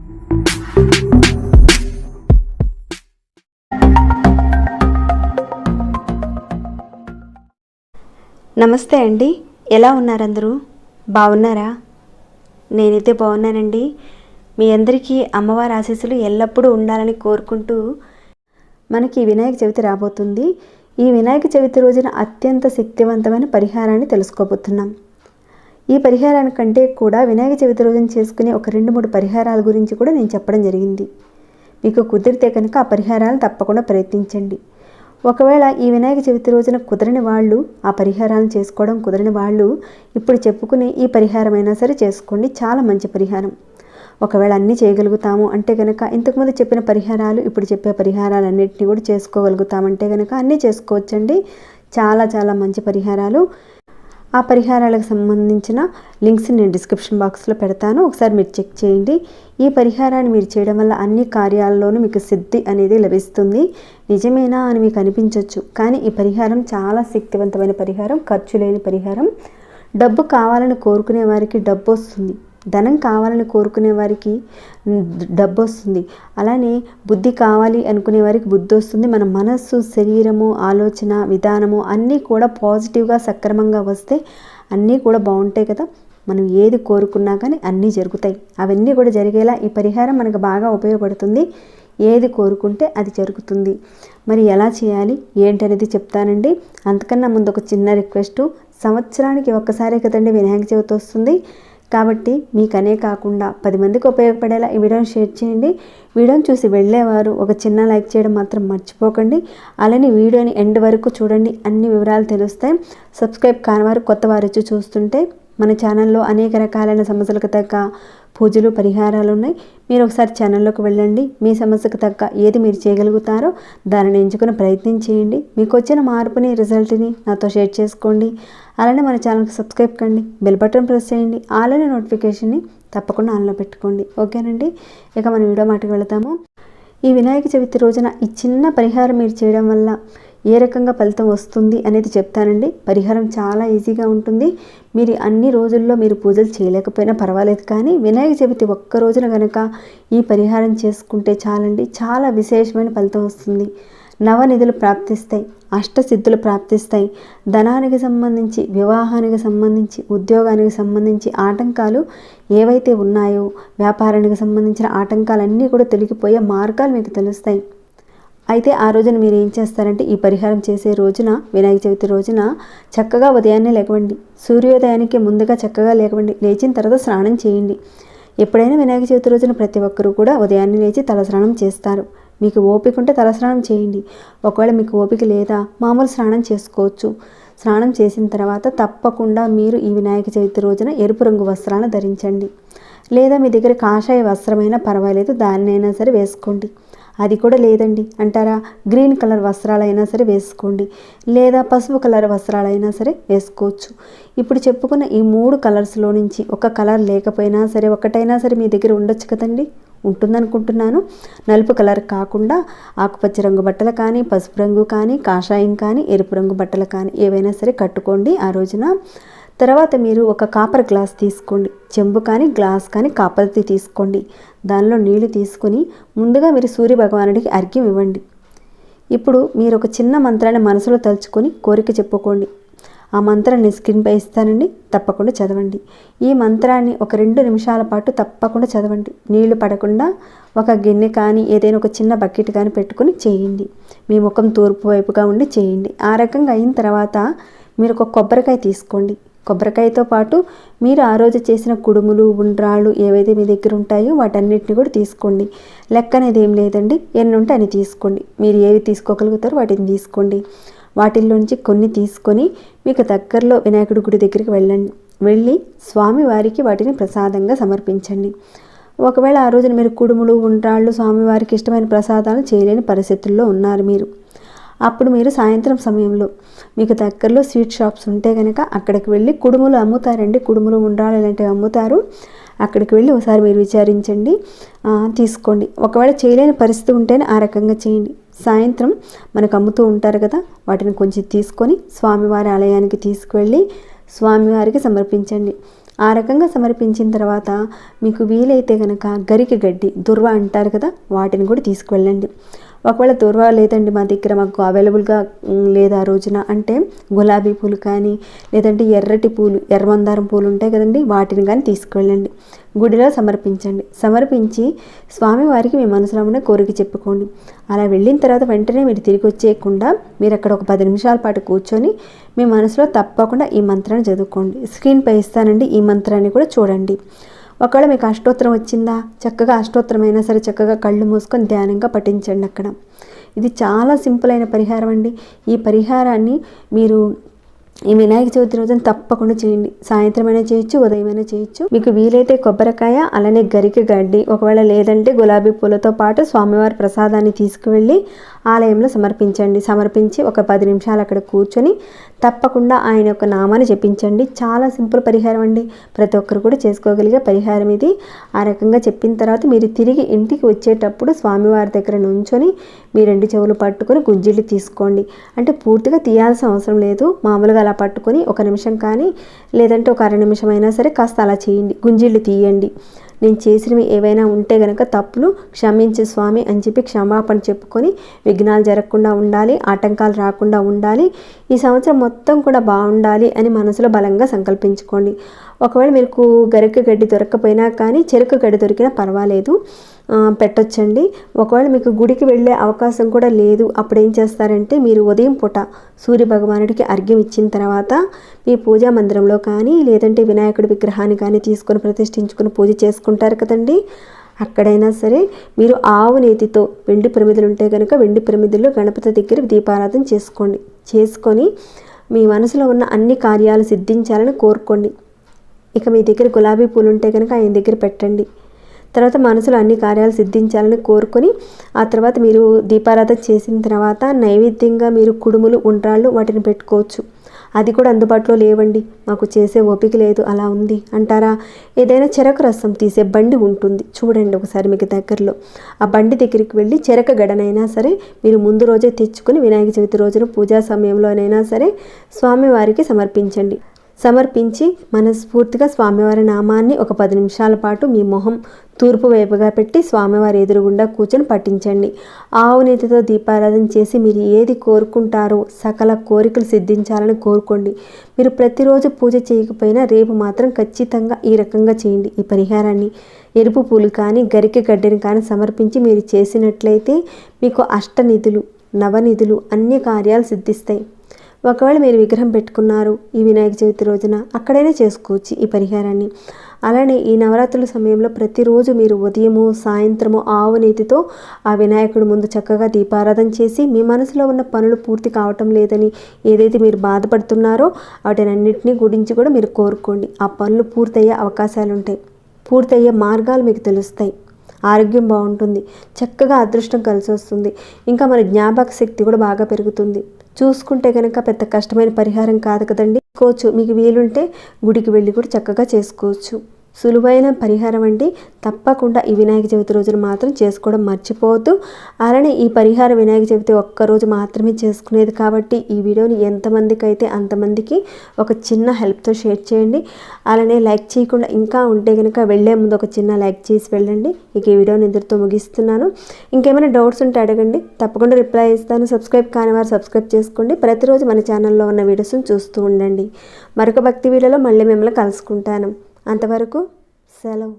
నమస్తే అండి, ఎలా ఉన్నారు అందరూ? బాగున్నారా? నేనైతే బాగున్నానండి. మీ అందరికీ అమ్మవారి ఆశీస్సులు ఎల్లప్పుడూ ఉండాలని కోరుకుంటూ మనకి వినాయక చవితి రాబోతుంది. ఈ వినాయక చవితి రోజున అత్యంత శక్తివంతమైన పరిహారాన్ని తెలుసుకోబోతున్నాం. ఈ పరిహారానికంటే కూడా వినాయక చవితి రోజున చేసుకునే ఒక 2-3 పరిహారాల గురించి కూడా నేను చెప్పడం జరిగింది. మీకు కుదిరితే కనుక ఆ పరిహారాలు తప్పకుండా ప్రయత్నించండి. ఒకవేళ ఈ వినాయక చవితి రోజున కుదరని వాళ్ళు, ఆ పరిహారాలను చేసుకోవడం కుదరని వాళ్ళు ఇప్పుడు చెప్పుకునే ఈ పరిహారమైనా సరే చేసుకోండి. చాలా మంచి పరిహారం. ఒకవేళ అన్నీ చేయగలుగుతాము అంటే కనుక ఇంతకుముందు చెప్పిన పరిహారాలు, ఇప్పుడు చెప్పే పరిహారాలన్నింటినీ కూడా చేసుకోగలుగుతామంటే కనుక అన్నీ చేసుకోవచ్చండి. చాలా చాలా మంచి పరిహారాలు. ఆ పరిహారాలకు సంబంధించిన లింక్స్ నేను డిస్క్రిప్షన్ బాక్స్లో పెడతాను, ఒకసారి మీరు చెక్ చేయండి. ఈ పరిహారాన్ని మీరు చేయడం వల్ల అన్ని కార్యాలలోనూ మీకు సిద్ధి అనేది లభిస్తుంది. నిజమేనా అని మీకు అనిపించవచ్చు, కానీ ఈ పరిహారం చాలా శక్తివంతమైన పరిహారం, ఖర్చు లేని పరిహారం. డబ్బు కావాలని కోరుకునే వారికి డబ్బు వస్తుంది, ధనం కావాలని కోరుకునే వారికి డబ్బు వస్తుంది, అలానే బుద్ధి కావాలి అనుకునే వారికి బుద్ధి వస్తుంది. మన మనస్సు, శరీరము, ఆలోచన విధానము అన్నీ కూడా పాజిటివ్గా సక్రమంగా వస్తే అన్నీ కూడా బాగుంటాయి కదా. మనం ఏది కోరుకున్నా కానీ అన్నీ జరుగుతాయి. అవన్నీ కూడా జరిగేలా ఈ పరిహారం మనకు బాగా ఉపయోగపడుతుంది. ఏది కోరుకుంటే అది జరుగుతుంది. మరి ఎలా చేయాలి ఏంటనేది చెప్తానండి. అంతకన్నా ముందు ఒక చిన్న రిక్వెస్టు, సంవత్సరానికి ఒక్కసారే కదండి వినాయక చవితి వస్తుంది. కాబట్టి మీకనే కాకుండా 10 మందికి ఉపయోగపడేలా ఈ వీడియోని షేర్ చేయండి. వీడియోని చూసి వెళ్ళేవారు ఒక చిన్న లైక్ చేయడం మాత్రం మర్చిపోకండి. అలానే వీడియోని ఎండ్ వరకు చూడండి, అన్ని వివరాలు తెలుస్తాయి. సబ్స్క్రైబ్ కానివారు కొత్త వారు వచ్చి చూస్తుంటే మన ఛానల్లో అనేక రకాలైన సమస్యలకు తగ్గ పూజలు, పరిహారాలు ఉన్నాయి. మీరు ఒకసారి ఛానల్లోకి వెళ్ళండి. మీ సమస్యకు తగ్గ ఏది మీరు చేయగలుగుతారో దానిని ఎంచుకుని ప్రయత్నం చేయండి. మీకు వచ్చిన మార్పుని, రిజల్ట్ని నాతో షేర్ చేసుకోండి. అలానే మన ఛానల్కి సబ్స్క్రైబ్ కండి, బెల్ బటన్ ప్రెస్ చేయండి, అలానే నోటిఫికేషన్ని తప్పకుండా ఆన్లో పెట్టుకోండి. ఓకేనండి, ఇక మన వీడియో మాటకు వెళతాము. ఈ వినాయక చవితి రోజున ఈ చిన్న పరిహారం మీరు చేయడం వల్ల ఏ రకంగా ఫలితం వస్తుంది అనేది చెప్తానండి. పరిహారం చాలా ఈజీగా ఉంటుంది. మీరు అన్ని రోజుల్లో మీరు పూజలు చేయలేకపోయినా పర్వాలేదు, కానీ వినాయక చవితి ఒక్క రోజున కనుక ఈ పరిహారం చేసుకుంటే చాలండి, చాలా విశేషమైన ఫలితం వస్తుంది. నవనిధులు ప్రాప్తిస్తాయి, అష్టసిద్ధులు ప్రాప్తిస్తాయి. ధనానికి సంబంధించి, వివాహానికి సంబంధించి, ఉద్యోగానికి సంబంధించి ఆటంకాలు ఏవైతే ఉన్నాయో, వ్యాపారానికి సంబంధించిన ఆటంకాలన్నీ కూడా తొలగిపోయే మార్గాలు మీకు తెలుస్తాయి. అయితే ఆ రోజున మీరు ఏం చేస్తారంటే, ఈ పరిహారం చేసే రోజున, వినాయక చవితి రోజున చక్కగా ఉదయాన్నే లేకండి, సూర్యోదయానికి ముందుగా చక్కగా లేకండి, లేచిన తర్వాత స్నానం చేయండి. ఎప్పుడైనా వినాయక చవితి రోజున ప్రతి ఒక్కరూ కూడా ఉదయాన్నే లేచి తలస్నానం చేస్తారు. మీకు ఓపిక ఉంటే తలస్నానం చేయండి. ఒకవేళ మీకు ఓపిక లేదా మామూలు స్నానం చేసుకోవచ్చు. స్నానం చేసిన తర్వాత తప్పకుండా మీరు ఈ వినాయక చవితి రోజున ఎరుపు రంగు వస్త్రాలను ధరించండి. లేదా మీ దగ్గర కాషాయ వస్త్రమైనా పర్వాలేదు, దాన్నైనా సరే వేసుకోండి. అది కూడా లేదండి అంటారా, గ్రీన్ కలర్ వస్త్రాలైనా సరే వేసుకోండి, లేదా పసుపు కలర్ వస్త్రాలైనా సరే వేసుకోవచ్చు. ఇప్పుడు చెప్పుకున్న ఈ 3 కలర్స్లో నుంచి ఒక కలర్ లేకపోయినా సరే ఒకటైనా సరే మీ దగ్గర ఉండొచ్చు కదండి, ఉంటుందనుకుంటున్నాను. నలుపు కలర్ కాకుండా ఆకుపచ్చ రంగు బట్టలు కానీ, పసుపు రంగు కానీ, కాషాయం కానీ, ఎరుపు రంగు బట్టలు కానీ ఏవైనా సరే కట్టుకోండి ఆ రోజున. తర్వాత మీరు ఒక కాపర్ గ్లాస్ తీసుకోండి, చెంబు కానీ గ్లాస్ కానీ కాపర్ది తీసుకోండి. దానిలో నీళ్లు తీసుకొని ముందుగా మీరు సూర్య భగవానుడికి అర్ఘ్యం ఇవ్వండి. ఇప్పుడు మీరు ఒక చిన్న మంత్రాన్ని మనసులో తలుచుకొని కోరిక చెప్పుకోండి. ఆ మంత్రాన్ని స్క్రీన్పై ఇస్తానండి, తప్పకుండా చదవండి. ఈ మంత్రాన్ని ఒక 2 నిమిషాల పాటు తప్పకుండా చదవండి. నీళ్లు పడకుండా ఒక గిన్నె కానీ ఏదైనా ఒక చిన్న బకెట్ కానీ పెట్టుకొని చేయండి. మీ ముఖం తూర్పు వైపుగా ఉండి చేయండి. ఆ రకంగా అయిన తర్వాత మీరు ఒక కొబ్బరికాయ తీసుకోండి. కొబ్బరికాయతో పాటు మీరు ఆ రోజు చేసిన కుడుములు, ఉండ్రాళ్ళు ఏవైతే మీ దగ్గర ఉంటాయో వాటన్నిటిని కూడా తీసుకోండి. లెక్క అనేది ఏం లేదండి, ఎన్ని ఉంటే అని తీసుకోండి. మీరు ఏవి తీసుకోగలుగుతారో వాటిని తీసుకోండి. వాటిల్లోంచి కొన్ని తీసుకొని మీకు దగ్గరలో వినాయకుడి గుడి దగ్గరికి వెళ్ళి స్వామివారికి వాటిని ప్రసాదంగా సమర్పించండి. ఒకవేళ ఆ రోజున మీరు కుడుములు, ఉండ్రాళ్ళు, స్వామివారికి ఇష్టమైన ప్రసాదాలు చేయలేని పరిస్థితుల్లో ఉన్నారు మీరు, అప్పుడు మీరు సాయంత్రం సమయంలో మీకు దగ్గరలో స్వీట్ షాప్స్ ఉంటే కనుక అక్కడికి వెళ్ళి కుడుములు అమ్ముతారండి, కుడుములు, ఉండ్రాళ్ళు ఇలాంటివి అమ్ముతారు. అక్కడికి వెళ్ళి ఒకసారి మీరు విచారించండి, తీసుకోండి. ఒకవేళ చేయలేని పరిస్థితి ఉంటేనే ఆ రకంగా చేయండి. సాయంత్రం మనకు అమ్ముతూ ఉంటారు కదా, వాటిని కొంచెం తీసుకొని స్వామివారి ఆలయానికి తీసుకువెళ్ళి స్వామివారికి సమర్పించండి. ఆ రకంగా సమర్పించిన తర్వాత మీకు వీలైతే కనుక గరిక గడ్డి దుర్వ అంటారు కదా, వాటిని కూడా తీసుకువెళ్ళండి. ఒకవేళ దుర్వ లేదండి మా దగ్గర మాకు అవైలబుల్గా లేదు ఆ రోజున అంటే గులాబీ పూలు కానీ లేదంటే ఎర్రటి పూలు ఎర్రమందారం పూలు ఉంటాయి కదండి, వాటిని కానీ తీసుకువెళ్ళండి. గుడిలో సమర్పించండి. సమర్పించి స్వామివారికి మీ మనసులో ఉన్న కోరిక చెప్పుకోండి. అలా వెళ్ళిన తర్వాత వెంటనే మీరు తిరిగి వచ్చేయకుండా మీరు అక్కడ ఒక 10 నిమిషాల పాటు కూర్చొని మీ మనసులో తప్పకుండా ఈ మంత్రాన్ని చదువుకోండి. స్క్రీన్పై ఇస్తానండి, ఈ మంత్రాన్ని కూడా చూడండి. ఒకవేళ మీకు అష్టోత్తరం వచ్చిందా, చక్కగా అష్టోత్తరం అయినా సరే చక్కగా కళ్ళు మూసుకొని ధ్యానంగా పఠించండి అక్కడ. ఇది చాలా సింపుల్ అయిన పరిహారం అండి. ఈ పరిహారాన్ని మీరు ఈ వినాయక చవితి రోజున తప్పకుండా చేయండి. సాయంత్రమైనా చేయొచ్చు, ఉదయమైనా చేయొచ్చు. మీకు వీలైతే కొబ్బరికాయ అలానే గరిక గడ్డి, ఒకవేళ లేదంటే గులాబీ పూలతో పాటు స్వామివారి ప్రసాదాన్ని తీసుకువెళ్ళి ఆలయంలో సమర్పించండి. సమర్పించి ఒక 10 నిమిషాలు అక్కడ కూర్చొని తప్పకుండా ఆయన యొక్క నామాన్ని జపించండి. చాలా సింపుల్ పరిహారం అండి, ప్రతి ఒక్కరు కూడా చేసుకోగలిగే పరిహారం ఇది. ఆ రకంగా చెప్పిన తర్వాత మీరు తిరిగి ఇంటికి వచ్చేటప్పుడు స్వామివారి దగ్గర నుంచొని మీ 2 చెవులు పట్టుకొని గుంజిళ్ళు తీసుకోండి. అంటే పూర్తిగా తీయాల్సిన అవసరం లేదు, మామూలుగా అలా పట్టుకొని 1 నిమిషం కానీ లేదంటే ఒక 1/2 నిమిషం అయినా సరే కాస్త అలా చేయండి, గుంజిళ్ళు తీయండి. నేను చేసినవి ఏవైనా ఉంటే గనక తప్పులు క్షమించు స్వామి అని చెప్పి క్షమాపణ చెప్పుకొని విఘ్నాలు జరగకుండా ఉండాలి, ఆటంకాలు రాకుండా ఉండాలి, ఈ సంవత్సరం మొత్తం కూడా బాగుండాలి అని మనసులో బలంగా సంకల్పించుకోండి. ఒకవేళ మీకు గరిక గడ్డి దొరకకపోయినా కానీ చెరుకు గడ్డి దొరికినా పర్వాలేదు, పెట్టొచ్చండి. ఒకవేళ మీకు గుడికి వెళ్ళే అవకాశం కూడా లేదు, అప్పుడు ఏం చేస్తారంటే మీరు ఉదయం పూట సూర్య భగవానుడికి అర్ఘ్యం ఇచ్చిన తర్వాత మీ పూజా మందిరంలో కానీ లేదంటే వినాయకుడి విగ్రహాన్ని కానీ తీసుకొని ప్రతిష్ఠించుకుని పూజ చేసుకుంటారు కదండి, అక్కడైనా సరే మీరు ఆవు నేతితో వెండి ప్రమిదలు ఉంటే కనుక వెండి ప్రమిదల్లో గణపతి దగ్గర దీపారాధన చేసుకోండి. చేసుకొని మీ మనసులో ఉన్న అన్ని కార్యాలు సిద్ధించాలని కోరుకోండి. ఇక మీ దగ్గర గులాబీ పూలు ఉంటే కనుక ఆయన దగ్గర పెట్టండి. తర్వాత మనసులో అన్ని కార్యాలు సిద్ధించాలని కోరుకొని ఆ తర్వాత మీరు దీపారాధన చేసిన తర్వాత నైవేద్యంగా మీరు కుడుములు ఉండ్రాళ్ళు వాటిని పెట్టుకోవచ్చు. అది కూడా అందుబాటులో లేవండి, మాకు చేసే ఓపిక లేదు అలా ఉంది అంటారా, ఏదైనా చెరకు రసం తీసే బండి ఉంటుంది చూడండి ఒకసారి మీకు దగ్గరలో, ఆ బండి దగ్గరికి వెళ్ళి చెరక గడనైనా సరే మీరు ముందు రోజే తెచ్చుకొని వినాయక చవితి రోజున పూజా సమయంలోనైనా సరే స్వామివారికి సమర్పించండి. సమర్పించి మనస్ఫూర్తిగా స్వామివారి నామాన్ని ఒక 10 నిమిషాల పాటు మీ మొహం తూర్పు వైపుగా పెట్టి స్వామివారి ఎదురుగుండా కూర్చొని పఠించండి. ఆవు నేతితో దీపారాధన చేసి మీరు ఏది కోరుకుంటారో సకల కోరికలు సిద్ధించాలని కోరుకోండి. మీరు ప్రతిరోజు పూజ చేయకపోయినా రేపు మాత్రం ఖచ్చితంగా ఈ రకంగా చేయండి. ఈ పరిహారాన్ని ఎరుపు పూలు కానీ గరిక గడ్డని కానీ సమర్పించి మీరు చేసినట్లయితే మీకు అష్టనిధులు నవనిధులు అన్ని కార్యాలు సిద్ధిస్తాయి. ఒకవేళ మీరు విగ్రహం పెట్టుకున్నారు ఈ వినాయక చవితి రోజున అక్కడైనా చేసుకోవచ్చు ఈ పరిహారాన్ని. అలానే ఈ నవరాత్రుల సమయంలో ప్రతిరోజు మీరు ఉదయము సాయంత్రము ఆవు నేతితో ఆ వినాయకుడి ముందు చక్కగా దీపారాధన చేసి మీ మనసులో ఉన్న పనులు పూర్తి కావటం లేదని ఏదైతే మీరు బాధపడుతున్నారో వాటినన్నింటినీ గురించి కూడా మీరు కోరుకోండి. ఆ పనులు పూర్తయ్యే అవకాశాలు ఉంటాయి, పూర్తయ్యే మార్గాలు మీకు తెలుస్తాయి, ఆరోగ్యం బాగుంటుంది, చక్కగా అదృష్టం కలిసి వస్తుంది, ఇంకా మన జ్ఞాపక శక్తి కూడా బాగా పెరుగుతుంది. చూసుకుంటే కనుక పెద్ద కష్టమైన పరిహారం కాదు కదండి, చేసుకోవచ్చు. మీకు వీలుంటే గుడికి వెళ్ళి కూడా చక్కగా చేసుకోవచ్చు. సులువైన పరిహారం అండి. తప్పకుండా ఈ వినాయక చవితి రోజున మాత్రం చేసుకోవడం మర్చిపోవద్దు. అలానే ఈ పరిహారం వినాయక చవితి ఒక్కరోజు మాత్రమే చేసుకునేది కాబట్టి ఈ వీడియోని ఎంతమందికి అయితే అంతమందికి ఒక చిన్న హెల్ప్తో షేర్ చేయండి. అలానే లైక్ చేయకుండా ఇంకా ఉంటే కనుక వెళ్ళే ముందు ఒక చిన్న లైక్ చేసి వెళ్ళండి. ఇక ఈ వీడియోని ఇంతటితో ముగిస్తున్నాను. ఇంకేమైనా డౌట్స్ ఉంటే అడగండి, తప్పకుండా రిప్లై ఇస్తాను. సబ్స్క్రైబ్ కాని వారు సబ్స్క్రైబ్ చేసుకోండి. ప్రతిరోజు మన ఛానల్లో ఉన్న వీడియోస్ని చూస్తూ ఉండండి. మరొక భక్తి వీడియోలో మళ్ళీ మిమ్మల్ని కలుసుకుంటాను. అంతవరకు సెలవు.